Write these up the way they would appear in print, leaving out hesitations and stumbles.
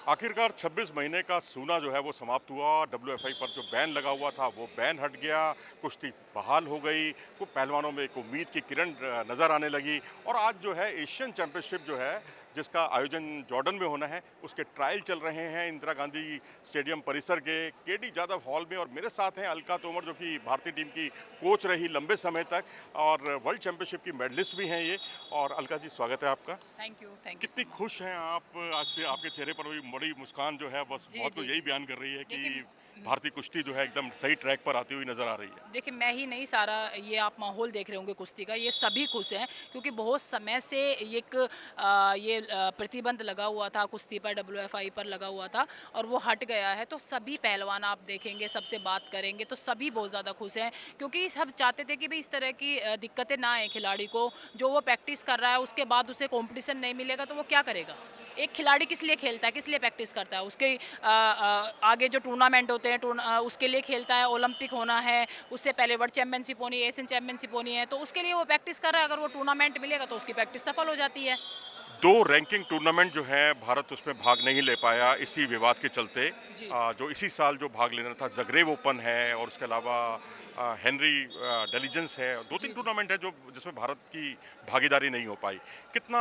आखिरकार 26 महीने का सूना जो है वो समाप्त हुआ। डब्ल्यूएफआई पर जो बैन लगा हुआ था वो बैन हट गया, कुश्ती बहाल हो गई, कुछ पहलवानों में एक उम्मीद की किरण नज़र आने लगी। और आज जो है एशियन चैंपियनशिप जो है जिसका आयोजन जॉर्डन में होना है, उसके ट्रायल चल रहे हैं इंदिरा गांधी स्टेडियम परिसर के केडी जादव हॉल में। और मेरे साथ हैं अलका तोमर जो कि भारतीय टीम की कोच रही लंबे समय तक और वर्ल्ड चैंपियनशिप की मेडलिस्ट भी हैं ये। और अलका जी, स्वागत है आपका। थैंक यू कितनी सो मच। खुश हैं आप आज से? आपके चेहरे पर भी बड़ी मुस्कान जो है बस जी, बहुत तो जी, यही जी। बयान कर रही है कि देखिए भारतीय कुश्ती जो है एकदम सही ट्रैक पर आती हुई नजर आ रही है। देखिए मैं ही नहीं, सारा ये आप माहौल देख रहे होंगे कुश्ती का, ये सभी खुश हैं क्योंकि बहुत समय से प्रतिबंध लगा हुआ था कुश्ती पर, डब्ल्यूएफआई पर लगा हुआ था और वो हट गया है। तो सभी पहलवान आप देखेंगे, सबसे बात करेंगे तो सभी बहुत ज़्यादा खुश हैं क्योंकि सब चाहते थे कि भाई इस तरह की दिक्कतें ना आए खिलाड़ी को। जो वो प्रैक्टिस कर रहा है उसके बाद उसे कॉम्पिटिशन नहीं मिलेगा तो वो क्या करेगा? एक खिलाड़ी किस लिए खेलता है, किस लिए प्रैक्टिस करता है? उसके आगे जो टूर्नामेंट होते हैं उसके लिए खेलता है। ओलंपिक होना है, उससे पहले वर्ल्ड चैंपियनशिप होनी है, एशियन चैंपियनशिप होनी है, तो उसके लिए वो प्रैक्टिस कर रहा है। अगर वो टूर्नामेंट मिलेगा तो उसकी प्रैक्टिस सफल हो जाती है। दो रैंकिंग टूर्नामेंट जो है भारत उसमें भाग नहीं ले पाया इसी विवाद के चलते। जी। जो इसी साल जो भाग लेना था जगरेव ओपन है और उसके अलावा हेनरी डेलीजेंस है, दो तीन जी, जी। टूर्नामेंट है जो जिसमें भारत की भागीदारी नहीं हो पाई। कितना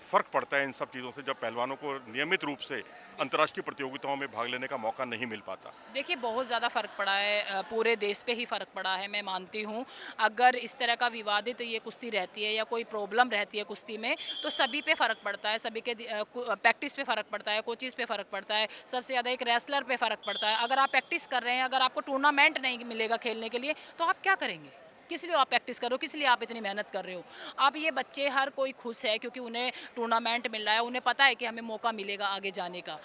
फर्क पड़ता है इन सब चीज़ों से जब पहलवानों को नियमित रूप से अंतर्राष्ट्रीय प्रतियोगिताओं में भाग लेने का मौका नहीं मिल पाता? देखिए बहुत ज़्यादा फ़र्क पड़ा है, पूरे देश पे ही फ़र्क पड़ा है, मैं मानती हूँ। अगर इस तरह का विवादित ये कुश्ती रहती है या कोई प्रॉब्लम रहती है कुश्ती में तो सभी पे फ़र्क पड़ता है, सभी के प्रैक्टिस पे फ़र्क पड़ता है, कोचिज़ पे फ़र्क पड़ता है, सबसे ज़्यादा एक रेसलर पे फ़र्क पड़ता है। अगर आप प्रैक्टिस कर रहे हैं, अगर आपको टूर्नामेंट नहीं मिलेगा खेलने के लिए तो आप क्या करेंगे? किस लिए आप प्रैक्टिस कर रहे हो? किस लिए आप इतनी मेहनत कर रहे हो? अब ये बच्चे हर कोई खुश है क्योंकि उन्हें टूर्नामेंट मिल रहा है, उन्हें पता है कि हमें मौका मिलेगा आगे जाने का।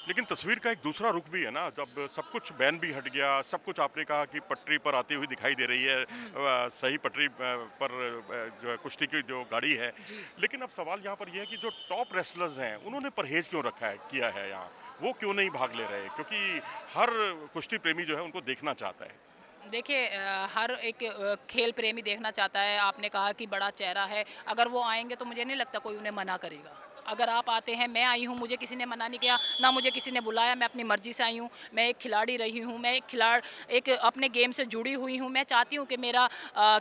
लेकिन तस्वीर का एक दूसरा रुख भी है ना, जब सब कुछ बैन भी हट गया, सब कुछ आपने कहा कि पटरी पर आती हुई दिखाई दे रही है, हुँ, सही पटरी पर जो है कुश्ती की जो गाड़ी है। जी। लेकिन अब सवाल यहाँ पर यह है कि जो टॉप रेसलर्स हैं उन्होंने परहेज क्यों रखा है, किया है यहाँ, वो क्यों नहीं भाग ले रहे? क्योंकि हर कुश्ती प्रेमी जो है उनको देखना चाहता है। देखिए हर एक खेल प्रेमी देखना चाहता है। आपने कहा कि बड़ा चेहरा है, अगर वो आएँगे तो मुझे नहीं लगता कोई उन्हें मना करेगा। अगर आप आते हैं, मैं आई हूँ, मुझे किसी ने मना नहीं किया, ना मुझे किसी ने बुलाया, मैं अपनी मर्ज़ी से आई हूँ। मैं एक खिलाड़ी रही हूँ, मैं एक अपने गेम से जुड़ी हुई हूँ। मैं चाहती हूँ कि मेरा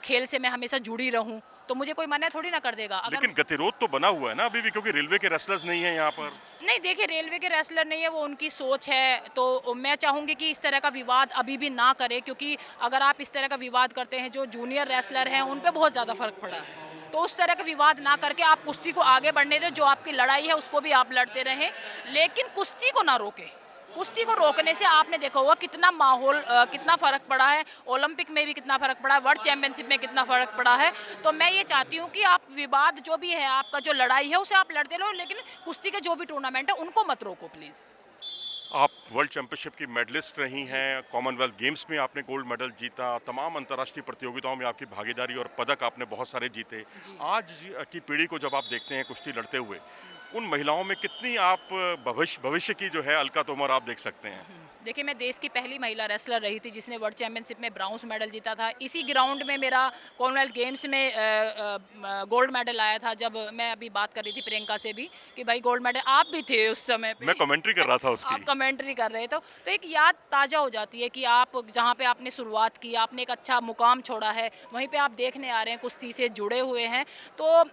खेल से मैं हमेशा जुड़ी रहूँ, तो मुझे कोई मना थोड़ी ना कर देगा। अगर लेकिन गतिरोध तो बना हुआ है ना अभी भी, क्योंकि रेलवे के रेसलर्स नहीं है यहाँ पर। नहीं देखिए, रेलवे के रेसलर नहीं है, वो उनकी सोच है। तो मैं चाहूँगी कि इस तरह का विवाद अभी भी ना करें क्योंकि अगर आप इस तरह का विवाद करते हैं, जो जूनियर रेसलर हैं उन पे बहुत ज़्यादा फ़र्क पड़ा है। तो उस तरह का विवाद ना करके आप कुश्ती को आगे बढ़ने दें, जो आपकी लड़ाई है उसको भी आप लड़ते रहें, लेकिन कुश्ती को ना रोकें। कुश्ती को रोकने से आपने देखा होगा कितना माहौल कितना फ़र्क पड़ा है, ओलंपिक में भी कितना फ़र्क पड़ा है, वर्ल्ड चैंपियनशिप में कितना फ़र्क पड़ा है। तो मैं ये चाहती हूँ कि आप विवाद जो भी है, आपका जो लड़ाई है उसे आप लड़ते रहो, लेकिन कुश्ती के जो भी टूर्नामेंट है उनको मत रोको प्लीज़। आप वर्ल्ड चैंपियनशिप की मेडलिस्ट रही जी, हैं, कॉमनवेल्थ गेम्स में आपने गोल्ड मेडल जीता, तमाम अंतर्राष्ट्रीय प्रतियोगिताओं में आपकी भागीदारी और पदक आपने बहुत सारे जीते। जी। आज की पीढ़ी को जब आप देखते हैं कुश्ती लड़ते हुए, उन महिलाओं में कितनी आप भविष्य की जो है अलका तोमर आप देख सकते हैं? देखिए मैं देश की पहली महिला रेसलर रही थी जिसने वर्ल्ड चैंपियनशिप में ब्राउन्स मेडल जीता था। इसी ग्राउंड में मेरा कॉमनवेल्थ गेम्स में गोल्ड मेडल आया था। जब मैं अभी बात कर रही थी प्रियंका से भी कि भाई गोल्ड मेडल आप भी थे उस समय पे। मैं कमेंट्री कर रहा था उसकी। आप कमेंट्री कर रहे तो एक याद ताज़ा हो जाती है कि आप जहाँ पे आपने शुरुआत की, आपने एक अच्छा मुकाम छोड़ा है, वहीं पे आप देखने आ रहे हैं, कुश्ती से जुड़े हुए हैं। तो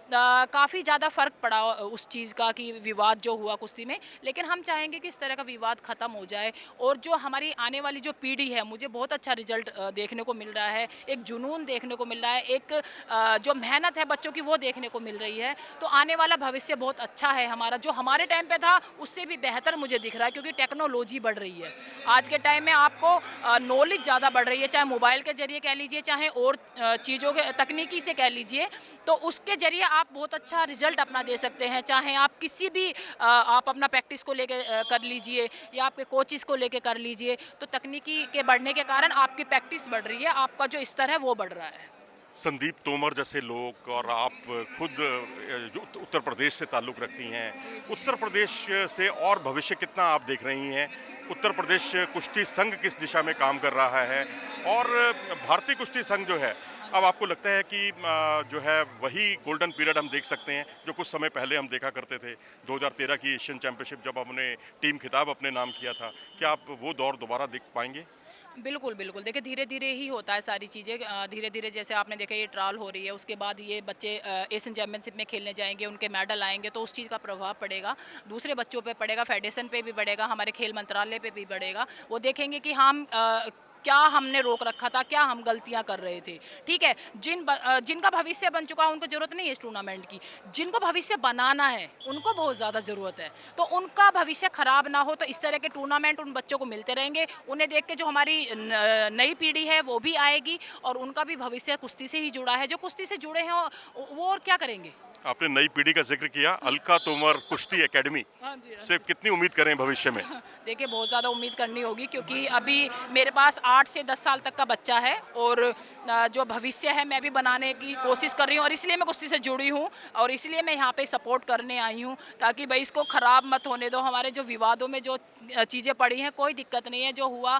काफ़ी ज़्यादा फ़र्क पड़ा उस चीज़ का कि विवाद जो हुआ कुश्ती में। लेकिन हम चाहेंगे कि इस तरह का विवाद ख़त्म हो जाए और जो हमारी आने वाली जो पीढ़ी है, मुझे बहुत अच्छा रिजल्ट देखने को मिल रहा है, एक जुनून देखने को मिल रहा है, एक जो मेहनत है बच्चों की वो देखने को मिल रही है। तो आने वाला भविष्य बहुत अच्छा है हमारा, जो हमारे टाइम पे था उससे भी बेहतर मुझे दिख रहा है क्योंकि टेक्नोलॉजी बढ़ रही है। आज के टाइम में आपको नॉलेज ज़्यादा बढ़ रही है, चाहे मोबाइल के ज़रिए कह लीजिए, चाहे और चीज़ों के तकनीकी से कह लीजिए, तो उसके ज़रिए आप बहुत अच्छा रिजल्ट अपना दे सकते हैं। चाहे आप किसी भी आप अपना प्रैक्टिस को लेके कर लीजिए या आपके कोचिज़ को लेके कर लीजिए, तो तकनीकी के बढ़ने के कारण आपकी प्रैक्टिस बढ़ रही है, आपका जो स्तर है वो बढ़ रहा है। संदीप तोमर जैसे लोग और आप खुद जो उत्तर प्रदेश से ताल्लुक़ रखती हैं, जी, जी। उत्तर प्रदेश से और भविष्य कितना आप देख रही हैं? उत्तर प्रदेश कुश्ती संघ किस दिशा में काम कर रहा है? और भारतीय कुश्ती संघ जो है, हाँ अब आपको लगता है कि जो है वही गोल्डन पीरियड हम देख सकते हैं जो कुछ समय पहले हम देखा करते थे, 2013 की एशियन चैंपियनशिप जब हमने टीम खिताब अपने नाम किया था, क्या आप वो दौर दोबारा देख पाएंगे? बिल्कुल, बिल्कुल। देखिए धीरे-धीरे ही होता है सारी चीज़ें, धीरे-धीरे जैसे आपने देखा ये ट्रायल हो रही है, उसके बाद ये बच्चे एशियन चैंपियनशिप में खेलने जाएँगे, उनके मेडल आएँगे तो उस चीज़ का प्रभाव पड़ेगा। दूसरे बच्चों पे पड़ेगा, फेडरेशन पे भी पड़ेगा, हमारे खेल मंत्रालय पे भी पड़ेगा। वो देखेंगे कि हम क्या हमने रोक रखा था, क्या हम गलतियाँ कर रहे थे, ठीक है? जिनका भविष्य बन चुका है उनको ज़रूरत नहीं है इस टूर्नामेंट की। जिनको भविष्य बनाना है, उनको बहुत ज़्यादा ज़रूरत है। तो उनका भविष्य खराब ना हो तो इस तरह के टूर्नामेंट उन बच्चों को मिलते रहेंगे। उन्हें देख के जो हमारी नई पीढ़ी है वो भी आएगी और उनका भी भविष्य कुश्ती से ही जुड़ा है। जो कुश्ती से जुड़े हैं वो और क्या करेंगे? आपने नई पीढ़ी का जिक्र किया, अलका तोमर कुश्ती एकेडमी हाँ जी, हाँ से कितनी उम्मीद करें भविष्य में? देखिए बहुत ज़्यादा उम्मीद करनी होगी क्योंकि अभी मेरे पास 8 से 10 साल तक का बच्चा है और जो भविष्य है मैं भी बनाने की कोशिश कर रही हूँ और इसलिए मैं कुश्ती से जुड़ी हूँ और इसलिए मैं यहाँ पे सपोर्ट करने आई हूँ ताकि भाई इसको ख़राब मत होने दो। हमारे जो विवादों में जो चीज़ें पड़ी हैं कोई दिक्कत नहीं है, जो हुआ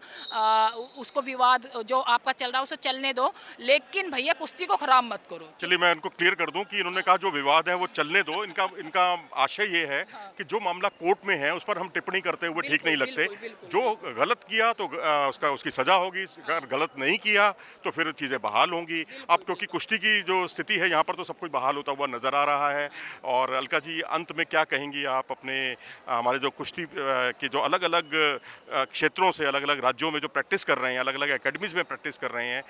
उसको विवाद जो आपका चल रहा है उसे चलने दो, लेकिन भैया कुश्ती को ख़राब मत करो। चलिए मैं इनको क्लियर कर दूं कि इन्होंने कहा जो विवाद है वो चलने दो। इनका इनका आशय ये है कि जो मामला कोर्ट में है उस पर हम टिप्पणी करते हुए ठीक नहीं लगते। बिल्कुल, बिल्कुल, जो गलत किया तो उसकी सजा होगी, अगर गलत नहीं किया तो फिर चीज़ें बहाल होंगी। अब क्योंकि कुश्ती की जो स्थिति है यहाँ पर तो सब कुछ बहाल होता हुआ नजर आ रहा है। और अलका जी अंत में क्या कहेंगी आप अपने हमारे जो कुश्ती के जो अलग अलग क्षेत्रों से अलग अलग राज्यों में जो प्रैक्टिस कर रहे हैं, अलग अलग एकेडमीज में प्रैक्टिस कर रहे हैं,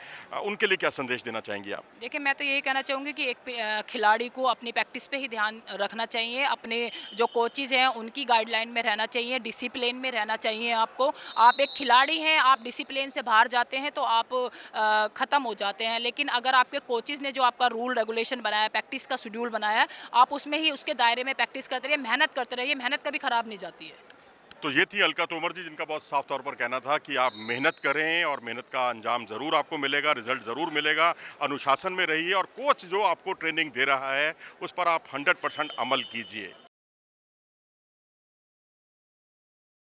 उनके लिए क्या संदेश देना चाहेंगी आप? देखिए मैं तो यही कहना चाहूँगी कि एक खिलाड़ी को अपनी प्रैक्टिस पे ही ध्यान रखना चाहिए, अपने जो कोचेज़ हैं उनकी गाइडलाइन में रहना चाहिए, डिसिप्लिन में रहना चाहिए आपको। आप एक खिलाड़ी हैं, आप डिसिप्लिन से बाहर जाते हैं तो आप ख़त्म हो जाते हैं, लेकिन अगर आपके कोचेज़ ने जो आपका रूल रेगुलेशन बनाया है, प्रैक्टिस का शेड्यूल बनाया है, आप उसमें ही उसके दायरे में प्रैक्टिस करते रहिए, मेहनत करते रहिए, मेहनत कभी ख़राब नहीं जाती है। तो ये थी अलका तोमर जी जिनका बहुत साफ तौर पर कहना था कि आप मेहनत करें और मेहनत का अंजाम ज़रूर आपको मिलेगा, रिजल्ट ज़रूर मिलेगा। अनुशासन में रहिए और कोच जो आपको ट्रेनिंग दे रहा है उस पर आप 100% अमल कीजिए।